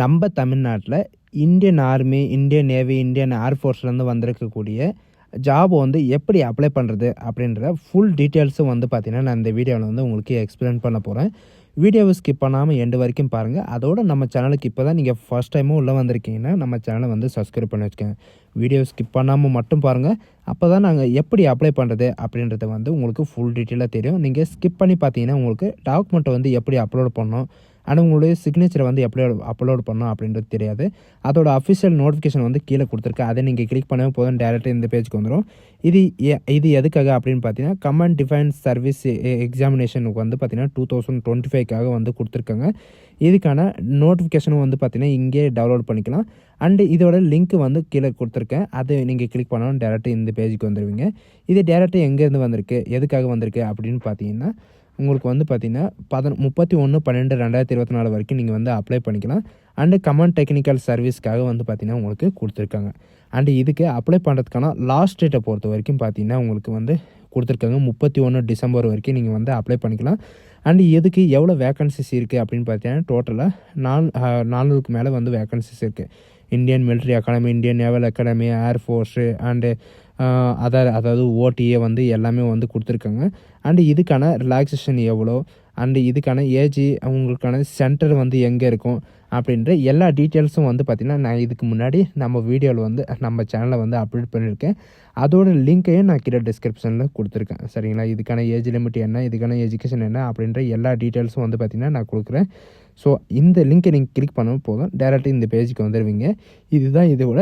நம்ம தமிழ்நாட்டில் Indian army, Indian navy, Indian ஏர்ஃபோர்ஸ்லேருந்து வந்திருக்கக்கூடிய ஜாப் வந்து எப்படி அப்ளை பண்ணுறது அப்படின்ற ஃபுல் டீட்டெயில்ஸும் வந்து பார்த்தீங்கன்னா, நான் இந்த வீடியோவில் வந்து உங்களுக்கு எக்ஸ்பிளைன் பண்ண போகிறேன். வீடியோவை ஸ்கிப் பண்ணாமல் எண்டு வரைக்கும் பாருங்கள். அதோட நம்ம சேனலுக்கு இப்போ தான் நீங்கள் ஃபர்ஸ்ட் டைமும் உள்ளே வந்திருக்கீங்கன்னா, நம்ம சேனலை வந்து சப்ஸ்கிரைப் பண்ணி வச்சுக்கோங்க. வீடியோ ஸ்கிப் பண்ணாமல் மட்டும் பாருங்கள். அப்போ தான் நாங்கள் எப்படி அப்ளை பண்ணுறது அப்படின்றது வந்து உங்களுக்கு ஃபுல் டீட்டெயிலாக தெரியும். நீங்கள் ஸ்கிப் பண்ணி பார்த்தீங்கன்னா, உங்களுக்கு டாக்குமெண்ட்டை வந்து எப்படி அப்லோட் பண்ணணும், ஆனால் உங்களுடைய சிக்னேச்சரை வந்து எப்படி அப்லோட் பண்ணணும் அப்படின்றது தெரியாது. அதோட அஃபிஷியல் நோட்டிஃபிகேஷன் வந்து கீழே கொடுத்துருக்கேன். அதை நீங்கள் கிளிக் பண்ணவே போதும், டேரெக்டாக இந்த பேஜுக்கு வந்துடும். இது எதுக்காக அப்படின்னு பார்த்தீங்கன்னா, கமாண்ட் டிஃபென்ஸ் சர்வீஸ் எக்ஸாமினேஷனுக்கு வந்து பார்த்தீங்கன்னா 2025க்காக வந்து கொடுத்துருக்காங்க. இதுக்கான நோட்டிஃபிகேஷனும் வந்து பார்த்தீங்கன்னா இங்கே டவுன்லோட் பண்ணிக்கலாம். அண்டு இதோட லிங்க் வந்து கீழே கொடுத்துருக்கேன். அதை நீங்கள் கிளிக் பண்ணாலும் டேரெக்டாக இந்த பேஜுக்கு வந்துடுவீங்க. இது டேரெக்டாக எங்கேருந்து வந்திருக்கு, எதுக்காக வந்திருக்கு அப்படின்னு பார்த்தீங்கன்னா, உங்களுக்கு வந்து பார்த்தீங்கன்னா 31/12/2024 வரைக்கும் நீங்கள் வந்து அப்ளை பண்ணிக்கலாம். அண்டு கமாண்ட் டெக்னிக்கல் சர்வீஸ்க்காக வந்து பார்த்தீங்கன்னா உங்களுக்கு கொடுத்துருக்காங்க. அண்டு இதுக்கு அப்ளை பண்ணுறதுக்கான லாஸ்ட் டேட்டை பொறுத்த வரைக்கும் பார்த்தீங்கன்னா உங்களுக்கு வந்து கொடுத்துருக்காங்க 31 டிசம்பர் வரைக்கும் நீங்கள் வந்து அப்ளை பண்ணிக்கலாம். அண்டு எதுக்கு எவ்வளோ வேக்கன்சிஸ் இருக்குது அப்படின்னு பார்த்தீங்கன்னா, டோட்டலாக 400க்கு மேலே வந்து வேக்கன்சிஸ் இருக்குது. Indian military academy, Indian naval academy, air force and அதாவது ஓடிஏ வந்து எல்லாமே வந்து கொடுத்துருக்காங்க. அண்டு இதுக்கான ரிலாக்ஸேஷன் எவ்வளோ, அண்டு இதுக்கான ஏஜ், அவங்களுக்கான சென்டர் வந்து எங்கே இருக்கும் அப்படின்ற எல்லா டீட்டெயில்ஸும் வந்து பார்த்திங்கன்னா, நான் இதுக்கு முன்னாடி நம்ம வீடியோவில் வந்து நம்ம சேனலில் வந்து அப்லோட் பண்ணியிருக்கேன். அதோட லிங்க்கையும் நான் கீழே டிஸ்கிரிப்ஷனில் கொடுத்துருக்கேன். சரிங்களா? இதுக்கான ஏஜ் லிமிட் என்ன, இதுக்கான எஜுகேஷன் என்ன அப்படின்ற எல்லா டீட்டெயில்ஸும் வந்து பார்த்திங்கன்னா நான் கொடுக்குறேன். ஸோ இந்த லிங்க்கை நீங்கள் கிளிக் பண்ண போதும், டேரெக்டாக இந்த பேஜுக்கு வந்துடுவீங்க. இதுதான் இதோட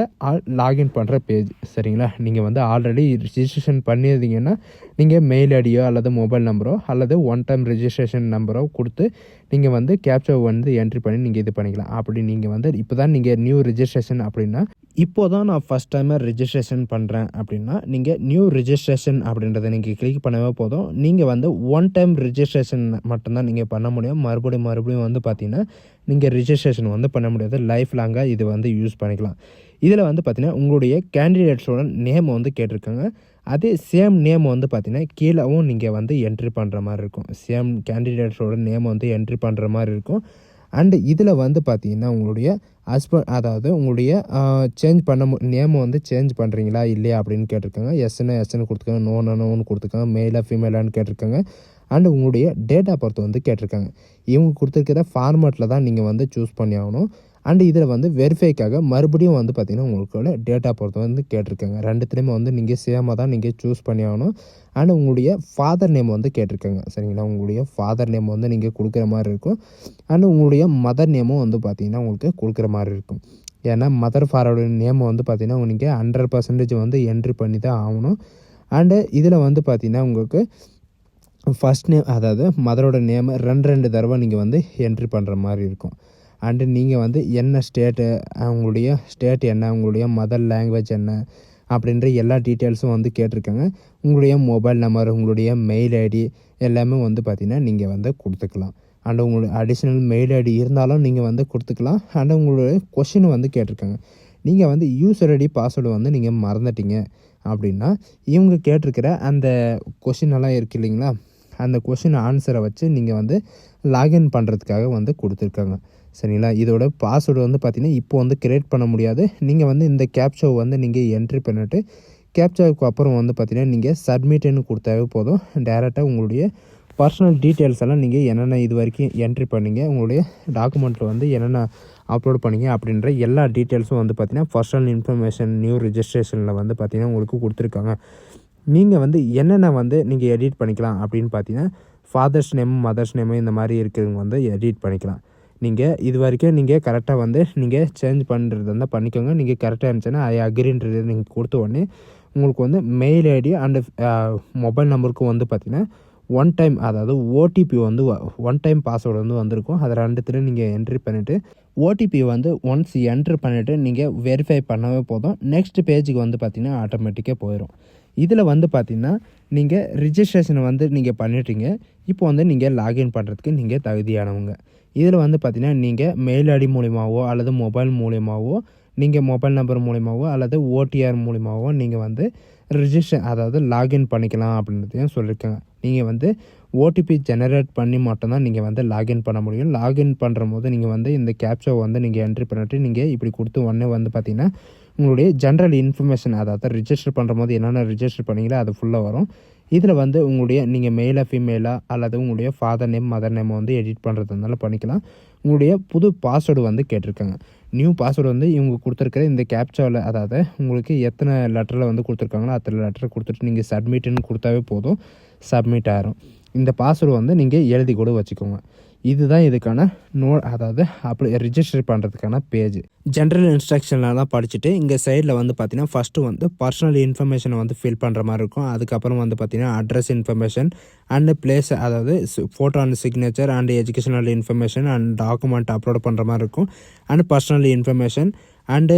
லாகின் பண்ணுற பேஜ். சரிங்களா? நீங்கள் வந்து ஆல்ரெடி ரிஜிஸ்ட்ரேஷன் பண்ணியிருந்தீங்கன்னா, நீங்கள் மெயில் ஐடியோ அல்லது மொபைல் நம்பரோ அல்லது ஒன் டைம் ரிஜிஸ்ட்ரேஷன் நம்பரோ கொடுத்து நீங்கள் வந்து கேப்சா வந்து என்ட்ரி பண்ணி நீங்கள் இது பண்ணிக்கலாம். அப்படி நீங்கள் வந்து இப்போ தான் நீங்கள் நியூ ரிஜிஸ்ட்ரேஷன் அப்படின்னா, இப்போ தான் நான் ஃபஸ்ட் டைமாக ரிஜிஸ்ட்ரேஷன் பண்ணுறேன் அப்படின்னா, நீங்கள் நியூ ரிஜிஸ்ட்ரேஷன் அப்படின்றத நீங்கள் கிளிக் பண்ணவே போதும். நீங்கள் வந்து ஒன் டைம் ரிஜிஸ்ட்ரேஷன் மட்டும்தான் நீங்கள் பண்ண முடியும். மறுபடியும் வந்து பார்த்தீங்கன்னா, நீங்கள் ரிஜிஸ்ட்ரேஷன் வந்து பண்ண முடியாது. லைஃப் லாங்காக இது வந்து யூஸ் பண்ணிக்கலாம். இதில் வந்து பார்த்தீங்கன்னா, உங்களுடைய கேண்டிடேட்ஸோட நேம் வந்து கேட்டிருக்காங்க. அதே சேம் நேம் வந்து பார்த்தீங்கன்னா கீழவும் நீங்கள் வந்து என்ட்ரி பண்ணுற மாதிரி இருக்கும். சேம் கேண்டிடேட்ஸோட நேம் வந்து என்ட்ரி பண்ணுற மாதிரி இருக்கும். அண்டு இதில் வந்து பார்த்தீங்கன்னா, உங்களுடைய அதாவது உங்களுடைய சேஞ்ச் பண்ண நேம் வந்து சேஞ்ச் பண்ணுறீங்களா இல்லையா அப்படின்னு கேட்டிருக்காங்க. எஸ்ன்னு கொடுத்துருக்காங்க, நோன்னு கொடுத்துருக்காங்க, மெயிலா ஃபீமேலான்னு கேட்டிருக்காங்க. அண்டு உங்களுடைய டேட் ஆஃப் பர்த் வந்து கேட்டிருக்காங்க. இவங்க கொடுத்துருக்கிற ஃபார்மேட்டில் தான் நீங்கள் வந்து சூஸ் பண்ணி ஆகணும். அண்டு இதில் வந்து வெரிஃபைக்காக மறுபடியும் வந்து பார்த்திங்கன்னா உங்களோட டேட் ஆஃப் பர்த் வந்து கேட்டிருக்காங்க. ரெண்டுத்துலேயுமே வந்து நீங்கள் சேமாக தான் நீங்கள் சூஸ் பண்ணி ஆகணும். அண்டு உங்களுடைய ஃபாதர் நேம் வந்து கேட்டிருக்காங்க. சரிங்களா? உங்களுடைய ஃபாதர் நேம் வந்து நீங்கள் கொடுக்குற மாதிரி இருக்கும். அண்டு உங்களுடைய மதர் நேமும் வந்து பார்த்திங்கன்னா உங்களுக்கு கொடுக்குற மாதிரி இருக்கும். ஏன்னா மதர் ஃபாதரோட நேமை வந்து பார்த்திங்கன்னா நீங்கள் 100% வந்து என்ட்ரி பண்ணி தான் ஆகணும். அண்டு இதில் வந்து பார்த்திங்கன்னா உங்களுக்கு ஃபஸ்ட் நேம், அதாவது மதரோட நேமை ரெண்டு தடவை நீங்கள் வந்து என்ட்ரி பண்ணுற மாதிரி இருக்கும். அண்டு நீங்கள் வந்து என்ன ஸ்டேட்டு, உங்களுடைய ஸ்டேட் என்ன, உங்களுடைய மதர் லாங்குவேஜ் என்ன அப்படின்ற எல்லா டீட்டெயில்ஸும் வந்து கேட்டிருக்காங்க. உங்களுடைய மொபைல் நம்பர், உங்களுடைய மெயில் ஐடி எல்லாமே வந்து பார்த்திங்கன்னா நீங்கள் வந்து கொடுத்துக்கலாம். அண்டு உங்களுக்கு அடிஷ்னல் மெயில் ஐடி இருந்தாலும் நீங்கள் வந்து கொடுத்துக்கலாம். அண்டு உங்களுடைய கொஷின் வந்து கேட்டிருக்காங்க. நீங்கள் வந்து யூசர் ஐடி பாஸ்வேர்டு வந்து நீங்கள் மறந்துட்டீங்க அப்படின்னா, இவங்க கேட்டிருக்கிற அந்த கொஷின் எல்லாம் இருக்குது இல்லைங்களா, அந்த கொஷின் ஆன்சரை வச்சு நீங்கள் வந்து லாகின் பண்ணுறதுக்காக வந்து கொடுத்துருக்காங்க. சரிங்களா? இதோட பாஸ்வேர்டு வந்து பார்த்திங்கன்னா இப்போ வந்து க்ரியேட் பண்ண முடியாது. நீங்கள் வந்து இந்த கேப்சாவை வந்து நீங்கள் என்ட்ரி பண்ணிவிட்டு, கேப்சாவுக்கு அப்புறம் வந்து பார்த்திங்கன்னா நீங்கள் சப்மிட்டுன்னு கொடுத்தாவே போதும். டேரெக்டாக உங்களுடைய பர்சனல் டீட்டெயில்ஸ் எல்லாம் நீங்கள் என்னென்ன இது வரைக்கும் என்ட்ரி பண்ணிங்க, உங்களுடைய டாக்குமெண்ட்டில் வந்து என்னென்ன அப்லோட் பண்ணிங்க அப்படின்ற எல்லா டீட்டெயில்ஸும் வந்து பார்த்திங்கன்னா பர்சனல் இன்ஃபர்மேஷன் நியூ ரிஜிஸ்ட்ரேஷனில் வந்து பார்த்திங்கன்னா உங்களுக்கு கொடுத்துருக்காங்க. நீங்கள் வந்து என்னென்ன வந்து நீங்கள் எடிட் பண்ணிக்கலாம் அப்படின்னு பார்த்தீங்கன்னா, ஃபாதர்ஸ் நேம், மதர்ஸ் நேமு இந்த மாதிரி இருக்கிறவங்க வந்து எடிட் பண்ணிக்கலாம். நீங்கள் இது வரைக்கும் நீங்கள் கரெக்டாக வந்து நீங்கள் சேஞ்ச் பண்ணுறது இருந்தால் பண்ணிக்கோங்க. நீங்கள் கரெக்டாக இருந்துச்சுன்னா ஐ அக்ரின்றது நீங்கள் கொடுத்த உடனே உங்களுக்கு வந்து மெயில் ஐடி அண்டு மொபைல் நம்பருக்கும் வந்து பார்த்திங்கன்னா ஒன் டைம், அதாவது ஓடிபி வந்து ஒன் டைம் பாஸ்வேர்டு வந்து வந்திருக்கும். அதை ரெண்டுத்துலையும் நீங்கள் என்ட்ரி பண்ணிவிட்டு ஓடிபி வந்து ஒன்ஸ் என்ட்ரு பண்ணிவிட்டு நீங்கள் வெரிஃபை பண்ணவே போதும். நெக்ஸ்ட் பேஜுக்கு வந்து பார்த்திங்கன்னா ஆட்டோமேட்டிக்காக போயிடும். இதில் வந்து பார்த்திங்கன்னா நீங்கள் ரிஜிஸ்ட்ரேஷனை வந்து நீங்கள் பண்ணிட்டீங்க. இப்போ வந்து நீங்கள் லாகின் பண்ணுறதுக்கு நீங்கள் தகுதியானவங்க. இதில் வந்து பார்த்திங்கன்னா நீங்கள் மெயில் ஐடி மூலிமாவோ அல்லது மொபைல் மூலிமாவோ, நீங்கள் மொபைல் நம்பர் மூலிமாவோ அல்லது ஓடிஆர் மூலிமாவோ நீங்கள் வந்து அதாவது லாகின் பண்ணிக்கலாம் அப்படின்றதையும் சொல்லியிருக்காங்க. நீங்கள் வந்து ஓடிபி ஜெனரேட் பண்ணி மட்டும்தான் நீங்கள் வந்து லாகின் பண்ண முடியும். லாகின் பண்ணுறம்போது நீங்கள் வந்து இந்த கேப்ச்சா வந்து நீங்கள் என்ட்ரி பண்ணிட்டு நீங்கள் இப்படி கொடுத்து உடனே வந்து பார்த்திங்கன்னா உங்களுடைய ஜென்ரல் இன்ஃபர்மேஷன், அதாவது ரிஜிஸ்டர் பண்ணும்போது என்னென்ன ரிஜிஸ்டர் பண்ணீங்களோ அது ஃபுல்லாக வரும். இதில் வந்து உங்களுடைய நீங்கள் மெயிலா ஃபீமேலா அல்லது உங்களுடைய ஃபாதர் நேம் மதர் நேம் வந்து எடிட் பண்ணுறதுனால பண்ணிக்கலாம். உங்களுடைய புது பாஸ்வேர்டு வந்து கேட்டிருக்காங்க. நியூ பாஸ்வேர்டு வந்து இவங்க கொடுத்துருக்கிற இந்த கேப்சாவில், அதாவது உங்களுக்கு எத்தனை லெட்டரில் வந்து கொடுத்துருக்காங்களோ அத்தனை லெட்டரை கொடுத்துட்டு நீங்கள் சப்மிட்டுன்னு கொடுத்தாவே போதும், சப்மிட் ஆகிரும். இந்த பாஸ்வேர்டு வந்து நீங்கள் எழுதி கூட வச்சுக்கோங்க. இதுதான் இதுக்கான அதாவது அப்படி ரிஜிஸ்டர் பண்ணுறதுக்கான பேஜ். ஜென்ரல் இன்ஸ்ட்ரக்ஷன்லாம் படிச்சுட்டு இங்கே சைடில் வந்து பார்த்தீங்கன்னா ஃபஸ்ட்டு வந்து பர்சனல் இன்ஃபர்மேஷனை வந்து ஃபில் பண்ணுற மாதிரி இருக்கும். அதுக்கப்புறம் வந்து பார்த்தீங்கன்னா அட்ரஸ் இன்ஃபர்மேஷன் அண்டு பிளேஸ், அதாவது photo and signature and educational information and document upload பண்ணுற மாதிரி இருக்கும். And personal information and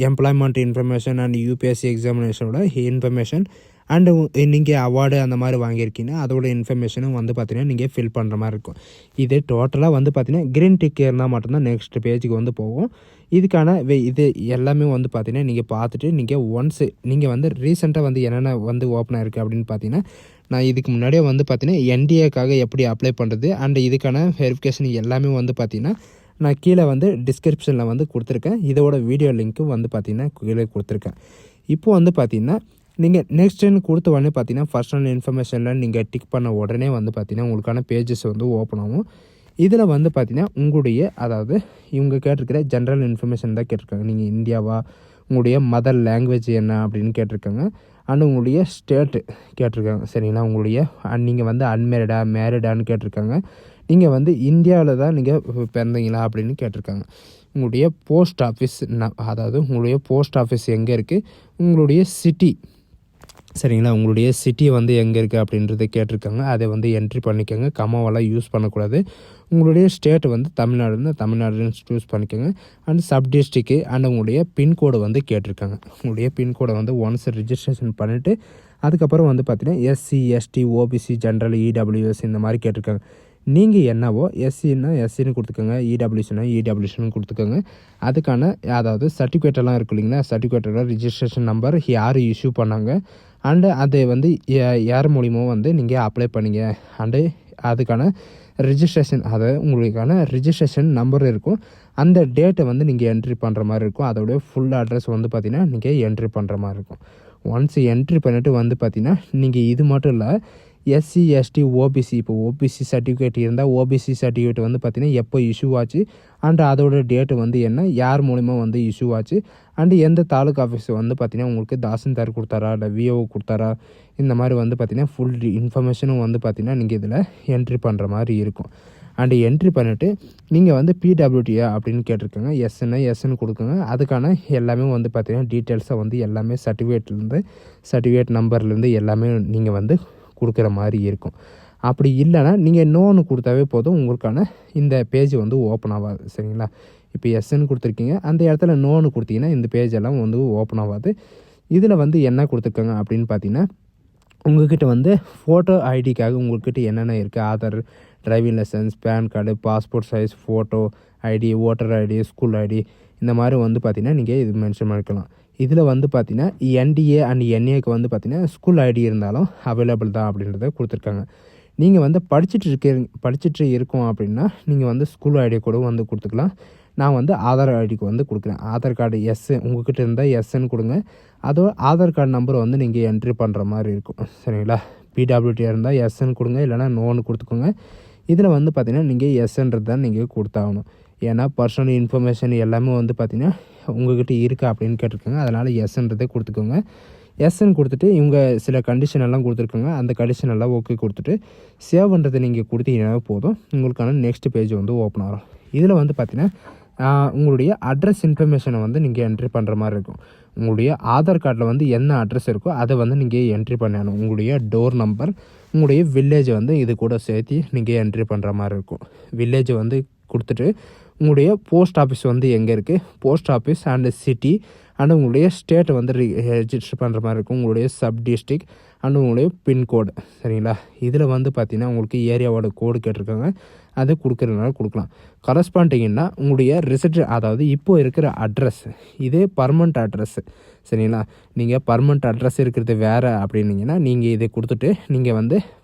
employment information and UPSC எக்ஸாமினேஷனோட இன்ஃபர்மேஷன் அண்டு நீங்கள் அவார்டு அந்த மாதிரி வாங்கியிருக்கீங்க அதோட இன்ஃபர்மேஷனும் வந்து பார்த்தீங்கன்னா நீங்கள் ஃபில் பண்ணுற மாதிரி இருக்கும். இது டோட்டலாக வந்து பார்த்தீங்கன்னா க்ரீன் டிக் இருந்தால் மட்டும்தான் நெக்ஸ்ட் பேஜுக்கு வந்து போகும். இதுக்கான இது எல்லாமே வந்து பார்த்தீங்கன்னா நீங்கள் பார்த்துட்டு நீங்கள் ஒன்ஸு நீங்கள் வந்து ரீசெண்டாக வந்து என்னென்ன வந்து ஓப்பன் ஆகிருக்கு அப்படின்னு பார்த்தீங்கன்னா, நான் இதுக்கு முன்னாடியே வந்து பார்த்தீங்கன்னா என்டிஏக்காக எப்படி அப்ளை பண்ணுறது அண்டு இதுக்கான வெரிஃபிகேஷன் எல்லாமே வந்து பார்த்தீங்கன்னா நான் கீழே வந்து டிஸ்கிரிப்ஷனில் வந்து கொடுத்துருக்கேன். இதோட வீடியோ லிங்க்கு வந்து பார்த்தீங்கன்னா கீழே கொடுத்துருக்கேன். இப்போது வந்து பார்த்தீங்கன்னா நீங்கள் நெக்ஸ்ட்டுன்னு கொடுத்த உடனே பார்த்தீங்கன்னா பர்சனல் இன்ஃபர்மேஷனில் நீங்கள் டிக் பண்ண உடனே வந்து பார்த்தீங்கன்னா உங்களுக்கான பேஜஸ் வந்து ஓப்பன் ஆகும். இதில் வந்து பார்த்தீங்கன்னா உங்களுடைய, அதாவது இவங்க கேட்டிருக்கிற ஜென்ரல் இன்ஃபர்மேஷன் தான் கேட்டிருக்காங்க. நீங்கள் இந்தியாவா, உங்களுடைய மதர் லாங்குவேஜ் என்ன அப்படின்னு கேட்டிருக்காங்க. அண்ட் உங்களுடைய ஸ்டேட்டு கேட்டிருக்காங்க. சரிங்களா, உங்களுடைய நீங்கள் வந்து அன்மேரிடா மேரிடான்னு கேட்டிருக்காங்க. நீங்கள் வந்து இந்தியாவில் தான் நீங்கள் பிறந்தீங்களா அப்படின்னு கேட்டிருக்காங்க. உங்களுடைய போஸ்ட் ஆஃபீஸ், அதாவது உங்களுடைய போஸ்ட் ஆஃபீஸ் எங்கே இருக்குது, உங்களுடைய சிட்டி, சரிங்களா, உங்களுடைய சிட்டி வந்து எங்கே இருக்குது அப்படின்றத கேட்டிருக்காங்க. அதை வந்து என்ட்ரி பண்ணிக்கோங்க. கமாவெல்லாம் யூஸ் பண்ணக்கூடாது. உங்களுடைய ஸ்டேட் வந்து தமிழ்நாடுன்னு சூஸ் பண்ணிக்கோங்க. அண்ட் சப் டிஸ்ட்ரிக்கு அண்ட் உங்களுடைய பின்கோடு வந்து கேட்டிருக்காங்க. உங்களுடைய பின்கோடை வந்து ஒன்ஸ் ரிஜிஸ்ட்ரேஷன் பண்ணிவிட்டு அதுக்கப்புறம் வந்து பார்த்தீங்கன்னா SC ST OBC general EWS இந்த மாதிரி கேட்டிருக்காங்க. நீங்கள் என்னவோ எஸ்சின்னா எஸ்சின்னு கொடுத்துக்கோங்க, இடபிள்யூசின்னா இடபிள்யூசின்னு கொடுத்துக்கோங்க. அதுக்கான அதாவது சர்டிஃபிகேட்டெல்லாம் இருக்கும் இல்லைங்களா, சர்டிஃபிகேட்டோட ரிஜிஸ்ட்ரேஷன் நம்பர் யார் இஷ்யூ பண்ணாங்க அண்டு அதை வந்து யார் மூலிமா வந்து நீங்கள் அப்ளை பண்ணிங்க அண்டு அதுக்கான ரிஜிஸ்ட்ரேஷன், அதாவது உங்களுக்கான ரிஜிஸ்ட்ரேஷன் நம்பர் இருக்கும். அந்த டேட்டை வந்து நீங்கள் என்ட்ரி பண்ணுற மாதிரி இருக்கும். அதோடைய ஃபுல் அட்ரஸ் வந்து பார்த்திங்கன்னா நீங்கள் என்ட்ரி பண்ணுற மாதிரி இருக்கும். ஒன்ஸ் என்ட்ரி பண்ணிவிட்டு வந்து பார்த்திங்கன்னா நீங்கள் இது மட்டும் இல்லை, எஸ்சி எஸ்டி ஓபிசி, இப்போ ஓபிசி சர்டிஃபிகேட் இருந்தால் ஓபிசி சர்டிஃபிகேட் வந்து பார்த்திங்கன்னா எப்போ இஷ்யூ ஆச்சு அண்ட் அதோட டேட்டு வந்து என்ன, யார் மூலிமா வந்து இஷ்யூ ஆச்சு அண்டு எந்த தாலுக்கா ஆஃபீஸ் வந்து பார்த்திங்கன்னா உங்களுக்கு தாசில்தார் கொடுத்தாரா இல்லை விஓ கொடுத்தாரா, இந்த மாதிரி வந்து பார்த்திங்கன்னா ஃபுல் இன்ஃபர்மேஷனும் வந்து பார்த்திங்கன்னா நீங்கள் இதில் என்ட்ரி பண்ணுற மாதிரி இருக்கும். அண்டு என்ட்ரி பண்ணிவிட்டு நீங்கள் வந்து பிடபிள்யூடியா அப்படின்னு கேட்டிருக்காங்க. எஸ்ன்னு கொடுக்குங்க. அதுக்கான எல்லாமே வந்து பார்த்திங்கன்னா டீட்டெயில்ஸை வந்து எல்லாமே சர்டிஃபிகேட் நம்பர்லேருந்து எல்லாமே நீங்கள் வந்து கொடுக்குற மாதிரி இருக்கும். அப்படி இல்லைனா நீங்கள் நோன்னு கொடுத்தாவே போதும், உங்களுக்கான இந்த பேஜ் வந்து ஓப்பன் ஆகாது. சரிங்களா, இப்போ எஸ்ன்னு கொடுத்துருக்கீங்க, அந்த இடத்துல நோன்னு கொடுத்தீங்கன்னா இந்த பேஜ் எல்லாம் வந்து ஓப்பன் ஆகாது. இதில் வந்து என்ன கொடுத்துருக்காங்க அப்படின்னு பார்த்தீங்கன்னா, உங்கள்கிட்ட வந்து ஃபோட்டோ ஐடிக்காக உங்கள்கிட்ட என்னென்ன இருக்குது, Aadhaar, driving licence, PAN card, passport size photo ID, voter ID, school ID, இந்த மாதிரி வந்து பார்த்திங்கன்னா நீங்கள் இது மென்ஷன் பண்ணிக்கலாம். இதில் வந்து பார்த்திங்கன்னா என்டிஏ அண்ட் என்ஏக்கு வந்து பார்த்திங்கன்னா ஸ்கூல் ஐடி இருந்தாலும் அவைலபிள் தான் அப்படின்றத கொடுத்துருக்காங்க. நீங்கள் வந்து படிச்சுட்டு இருக்கோம் அப்படின்னா நீங்கள் வந்து ஸ்கூல் ஐடி கூட வந்து கொடுத்துக்கலாம். நான் வந்து ஆதார் ஐடிக்கு வந்து கொடுக்குறேன். ஆதார் கார்டு உங்கள்கிட்ட இருந்தால் எஸ்ன்னு கொடுங்க. அதோட ஆதார் கார்டு நம்பர் வந்து நீங்கள் என்ட்ரி பண்ணுற மாதிரி இருக்கும். சரிங்களா, பிடபிள்யூடி இருந்தால் எஸ்ன்னு கொடுங்க, இல்லைனா நோன்னு கொடுத்துக்கோங்க. இதில் வந்து பார்த்திங்கன்னா நீங்கள் எஸ்ன்றது தான் நீங்கள் கொடுத்தாகணும். ஏன்னா பர்சனல் இன்ஃபர்மேஷன் எல்லாமே வந்து பார்த்திங்கன்னா உங்கள்கிட்ட இருக்கா அப்படின்னு கேட்டிருக்காங்க. அதனால் எஸ்ன்றதே கொடுத்துக்கோங்க. எஸ்ன்னு கொடுத்துட்டு இவங்க சில கண்டிஷன் எல்லாம் கொடுத்துருக்காங்க. அந்த கண்டிஷன் எல்லாம் ஓகே கொடுத்துட்டு சேவ் பண்ணுறதை நீங்கள் கொடுத்தீங்கன்னா போதும், உங்களுக்கான நெக்ஸ்ட் பேஜ் வந்து ஓப்பன் ஆகும். இதில் வந்து பார்த்திங்கன்னா உங்களுடைய அட்ரஸ் இன்ஃபர்மேஷனை வந்து நீங்கள் என்ட்ரி பண்ணுற மாதிரி இருக்கும். உங்களுடைய ஆதார் கார்டில் வந்து என்ன அட்ரஸ் இருக்கோ அதை வந்து நீங்கள் என்ட்ரி பண்ணணும். உங்களுடைய டோர் நம்பர், உங்களுடைய வில்லேஜ் வந்து இது கூட சேர்த்து நீங்கள் என்ட்ரி பண்ணுற மாதிரி இருக்கும். வில்லேஜ் வந்து கொடுத்துட்டு உங்களுடைய போஸ்ட் ஆஃபீஸ் வந்து எங்கே இருக்குது, post office and city and உங்களுடைய ஸ்டேட்டை வந்து ரெஜிஸ்டர் பண்ணுற மாதிரி இருக்கும், உங்களுடைய சப் டிஸ்ட்ரிக்ட் அண்ட் உங்களுடைய பின்கோடு. சரிங்களா, இதில் வந்து பார்த்திங்கன்னா உங்களுக்கு ஏரியாவோட கோடு கேட்டிருக்காங்க, அது கொடுக்குறதுனால கொடுக்கலாம். கரஸ்பாண்டிங்கன்னா உங்களுடைய ரெசிடென்ட், அதாவது இப்போ இருக்கிற அட்ரஸ், இதே பர்மனண்ட் அட்ரஸ். சரிங்களா, நீங்கள் பர்மனண்ட் அட்ரஸ் இருக்கிறது வேறு அப்படின்னீங்கன்னா நீங்கள் இதை கொடுத்துட்டு நீங்கள் வந்து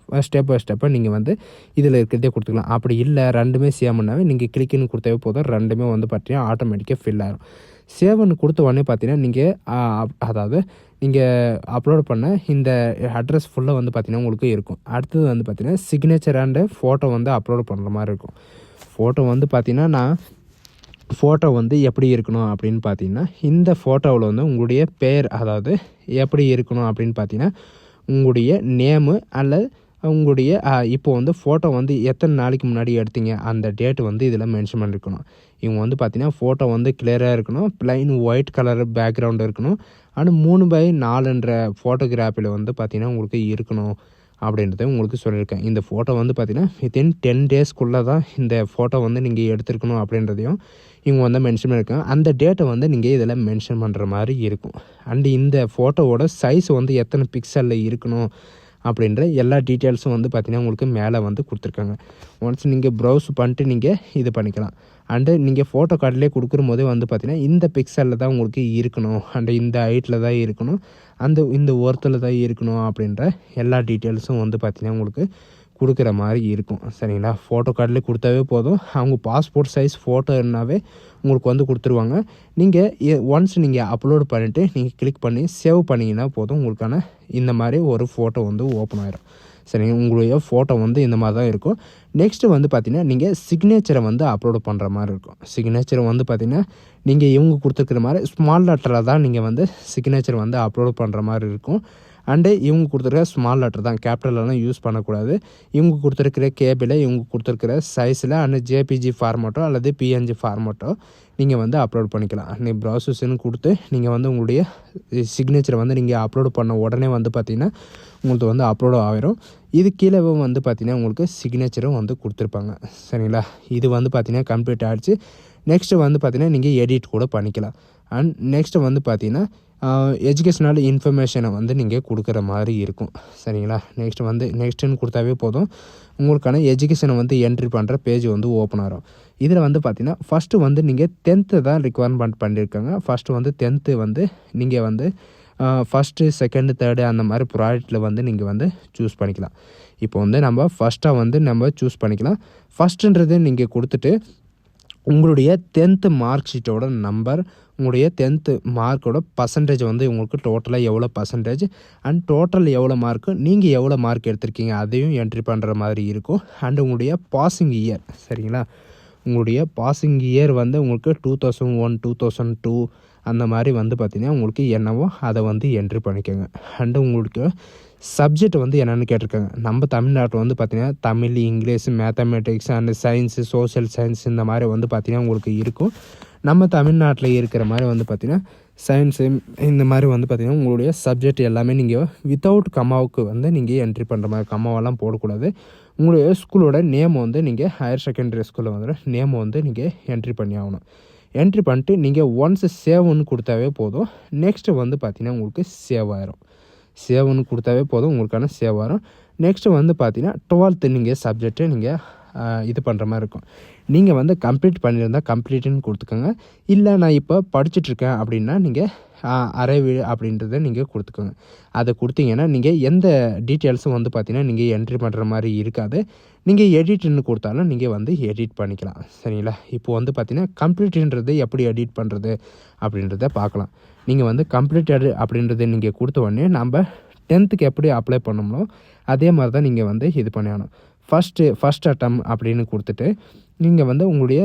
ஸ்டெப் பை ஸ்டெப்பாக நீங்கள் வந்து இதில் இருக்கிறதே கொடுத்துக்கலாம். அப்படி இல்லை ரெண்டுமே சேம்னாவே நீங்கள் கிளிக்குன்னு கொடுத்தாவே போதும், ரெண்டுமே வந்து பார்த்தீங்கன்னா ஆட்டோமேட்டிக்காக ஃபில் ஆகிடும். சேவ்னு கொடுத்த உடனே பார்த்தீங்கன்னா நீங்கள் அதாவது நீங்கள் அப்லோட் பண்ண இந்த அட்ரஸ் ஃபுல்லாக வந்து பார்த்திங்கன்னா உங்களுக்கு இருக்கும். அடுத்தது வந்து பார்த்திங்கன்னா சிக்னேச்சர் அண்டு ஃபோட்டோ வந்து அப்லோட் பண்ணுற மாதிரி இருக்கும். ஃபோட்டோ வந்து பார்த்திங்கன்னா நான் ஃபோட்டோ வந்து எப்படி இருக்கணும் அப்படின்னு பார்த்தீங்கன்னா, இந்த ஃபோட்டோவில் வந்து உங்களுடைய பேர், அதாவது எப்படி இருக்கணும் அப்படின்னு பார்த்தீங்கன்னா உங்களுடைய நேமு அல்லது உங்களுடைய இப்போ வந்து ஃபோட்டோ வந்து எத்தனை நாளைக்கு முன்னாடி எடுத்தீங்க அந்த டேட்டு வந்து இதில் மென்ஷன் பண்ணியிருக்கணும். இவங்க வந்து பார்த்திங்கன்னா ஃபோட்டோ வந்து கிளியராக இருக்கணும், ப்ளைன் ஒயிட் கலர் பேக்ரவுண்டு இருக்கணும், ஆனால் 3:4 ஃபோட்டோகிராஃபியில் வந்து பார்த்திங்கன்னா உங்களுக்கு இருக்கணும் அப்படின்றத உங்களுக்கு சொல்லியிருக்கேன். இந்த ஃபோட்டோ வந்து பார்த்திங்கன்னா வித்தின் 10 டேஸ்க்குள்ளே தான் இந்த ஃபோட்டோ வந்து நீங்கள் எடுத்துருக்கணும் அப்படின்றதையும் இவங்க வந்து மென்ஷன் பண்ணியிருக்காங்க. அந்த டேட்டை வந்து நீங்கள் இதில் மென்ஷன் பண்ணுற மாதிரி இருக்கும். அண்டு இந்த ஃபோட்டோவோட சைஸ் வந்து எத்தனை பிக்சலில் இருக்கணும் அப்படின்ற எல்லா டீட்டெயில்ஸும் வந்து பார்த்திங்கன்னா உங்களுக்கு மேலே வந்து கொடுத்துருக்காங்க. ஒன்ஸ் நீங்கள் ப்ரௌஸ் பண்ணிட்டு நீங்கள் இது பண்ணிக்கலாம். அண்டு நீங்கள் ஃபோட்டோ கார்டிலே கொடுக்குற போதே வந்து பார்த்திங்கன்னா இந்த பிக்சலில் தான் உங்களுக்கு இருக்கணும், அண்டு இந்த ஹைட்டில் தான் இருக்கணும், இந்த ஒர்த்தில் தான் இருக்கணும் அப்படின்ற எல்லா டீட்டெயில்ஸும் வந்து பார்த்திங்கன்னா உங்களுக்கு கொடுக்குற மாதிரி இருக்கும். சரிங்களா, ஃபோட்டோ கார்டில் கொடுத்தாவே போதும், அவங்க பாஸ்போர்ட் சைஸ் ஃபோட்டோனாவே உங்களுக்கு வந்து கொடுத்துருவாங்க. நீங்கள் ஒன்ஸ் நீங்கள் அப்லோட் பண்ணிவிட்டு நீங்கள் கிளிக் பண்ணி சேவ் பண்ணிங்கன்னா போதும், உங்களுக்கான இந்த மாதிரி ஒரு ஃபோட்டோ வந்து ஓப்பன் ஆகிடும். சரிங்க, உங்களுடைய ஃபோட்டோ வந்து இந்த மாதிரி தான் இருக்கும். நெக்ஸ்ட்டு வந்து பார்த்திங்கன்னா நீங்கள் சிக்னேச்சரை வந்து அப்லோட் பண்ணுற மாதிரி இருக்கும். சிக்னேச்சரை வந்து பார்த்திங்கன்னா நீங்கள் இவங்க கொடுத்துருக்குற மாதிரி ஸ்மால் லெட்டரில் தான் நீங்கள் வந்து சிக்னேச்சர் வந்து அப்லோட் பண்ணுற மாதிரி இருக்கும். அண்டு இவங்க கொடுத்துருக்க ஸ்மால் லெட்டர் தான், கேபிட்டலெலாம் யூஸ் பண்ணக்கூடாது. இவங்க கொடுத்துருக்கிற கேபில் இவங்க கொடுத்துருக்கிற சைஸில் அண்டு ஜேபிஜி ஃபார்மேட்டோ அல்லது பிஎன்ஜி ஃபார்மேட்டோ நீங்கள் வந்து அப்லோட் பண்ணிக்கலாம். நீங்கள் ப்ராசஸ்ன்னு கொடுத்து நீங்கள் வந்து உங்களுடைய சிக்னேச்சரை வந்து நீங்கள் அப்லோட் பண்ண உடனே வந்து பார்த்திங்கன்னா உங்களுக்கு வந்து அப்லோட் ஆகிடும். இது கீழே வந்து பார்த்திங்கன்னா உங்களுக்கு சிக்னேச்சரும் வந்து கொடுத்துருப்பாங்க. சரிங்களா, இது வந்து பார்த்திங்கன்னா கம்ப்ளீட் ஆகிடுச்சு. நெக்ஸ்ட்டு வந்து பார்த்திங்கன்னா நீங்கள் எடிட் கூட பண்ணிக்கலாம். அண்ட் நெக்ஸ்ட்டு வந்து பார்த்திங்கன்னா எஜுகேஷ்னல் இன்ஃபர்மேஷனை வந்து நீங்கள் கொடுக்குற மாதிரி இருக்கும். சரிங்களா, நெக்ஸ்ட்டுன்னு கொடுத்தாவே போதும், உங்களுக்கான எஜுகேஷனை வந்து என்ட்ரி பண்ணுற பேஜ் வந்து ஓப்பன் ஆகும். இதில் வந்து பார்த்திங்கன்னா ஃபஸ்ட்டு வந்து நீங்கள் 10th தான் ரிக்வயர்மெண்ட் பண்ணியிருக்காங்க. ஃபஸ்ட்டு வந்து 10th வந்து நீங்கள் வந்து ஃபஸ்ட்டு, செகண்டு, தேர்டு அந்த மாதிரி ப்ராடக்ட்டில் வந்து நீங்கள் வந்து சூஸ் பண்ணிக்கலாம். இப்போ வந்து நம்ம ஃபஸ்ட்டாக வந்து நம்ம சூஸ் பண்ணிக்கலாம். ஃபஸ்ட்டுன்றது நீங்கள் கொடுத்துட்டு உங்களுடைய 10th மார்க் ஷீட்டோட நம்பர், உங்களுடைய 10th மார்க்கோட பர்சன்டேஜ் வந்து உங்களுக்கு டோட்டலாக எவ்வளோ பர்சன்டேஜ் அண்ட் டோட்டல் எவ்வளோ மார்க்கு, நீங்கள் எவ்வளோ மார்க் எடுத்திருக்கீங்க அதையும் என்ட்ரி பண்ணுற மாதிரி இருக்கும். அண்டு உங்களுடைய பாசிங் இயர். சரிங்களா, உங்களுடைய பாசிங் இயர் வந்து உங்களுக்கு 2001, 2002 அந்த மாதிரி வந்து பார்த்திங்கன்னா உங்களுக்கு என்னவோ அதை வந்து என்ட்ரி பண்ணிக்கோங்க. அண்டு உங்களுக்கு சப்ஜெக்ட் வந்து என்னென்னு கேட்டிருக்காங்க. நம்ம தமிழ்நாட்டில் வந்து பார்த்திங்கன்னா Tamil, English, mathematics and science, social science இந்த மாதிரி வந்து பார்த்திங்கன்னா உங்களுக்கு இருக்கும். நம்ம தமிழ்நாட்டில் இருக்கிற மாதிரி வந்து பார்த்திங்கன்னா சயின்ஸு இந்த மாதிரி வந்து பார்த்திங்கன்னா உங்களுடைய சப்ஜெக்ட் எல்லாமே நீங்கள் வித்தவுட் கம்மாவுக்கு வந்து நீங்கள் என்ட்ரி பண்ணுற மாதிரி, கம்மாவெல்லாம் போடக்கூடாது. உங்களுடைய ஸ்கூலோட நேம் வந்து நீங்கள் ஹையர் செகண்டரி ஸ்கூலில் வந்து நேம் வந்து நீங்கள் என்ட்ரி பண்ணி ஆகணும். என்ட்ரி பண்ணிட்டு நீங்கள் ஒன்ஸ் சேவ்னு கொடுத்தாவே போதும், நெக்ஸ்ட்டு வந்து பார்த்திங்கன்னா உங்களுக்கு சேவ் ஆயிரும். சேவ்னு கொடுத்தாவே போதும், உங்களுக்கான சேவ் ஆகும். நெக்ஸ்ட்டு வந்து பார்த்திங்கன்னா 12th நீங்கள் சப்ஜெக்டை நீங்கள் இது பண்ணுற மாதிரி இருக்கும். நீங்கள் வந்து கம்ப்ளீட் பண்ணியிருந்தால் கம்ப்ளீட்டுன்னு கொடுத்துக்கோங்க. இல்லை நான் இப்போ படிச்சுட்ருக்கேன் அப்படின்னா நீங்கள் அரைவு அப்படின்றத நீங்கள் கொடுத்துக்கோங்க. அதை கொடுத்தீங்கன்னா நீங்கள் எந்த டீட்டெயில்ஸும் வந்து பார்த்திங்கன்னா நீங்கள் என்ட்ரி பண்ணுற மாதிரி இருக்காது. நீங்கள் எடிட்னு கொடுத்தாலும் நீங்கள் வந்து எடிட் பண்ணிக்கலாம். சரிங்களா, இப்போ வந்து பார்த்திங்கன்னா கம்ப்ளீட்டுன்றது எப்படி எடிட் பண்ணுறது அப்படின்றத பார்க்கலாம். நீங்கள் வந்து கம்ப்ளீட்டட் அப்படின்றத நீங்கள் கொடுத்த உடனே நம்ம 10th எப்படி அப்ளை பண்ணோமோ அதே மாதிரி தான் நீங்கள் வந்து இது பண்ணியாகணும். ஃபஸ்ட் அட்டம் அப்படின்னு கொடுத்துட்டு நீங்கள் வந்து உங்களுடைய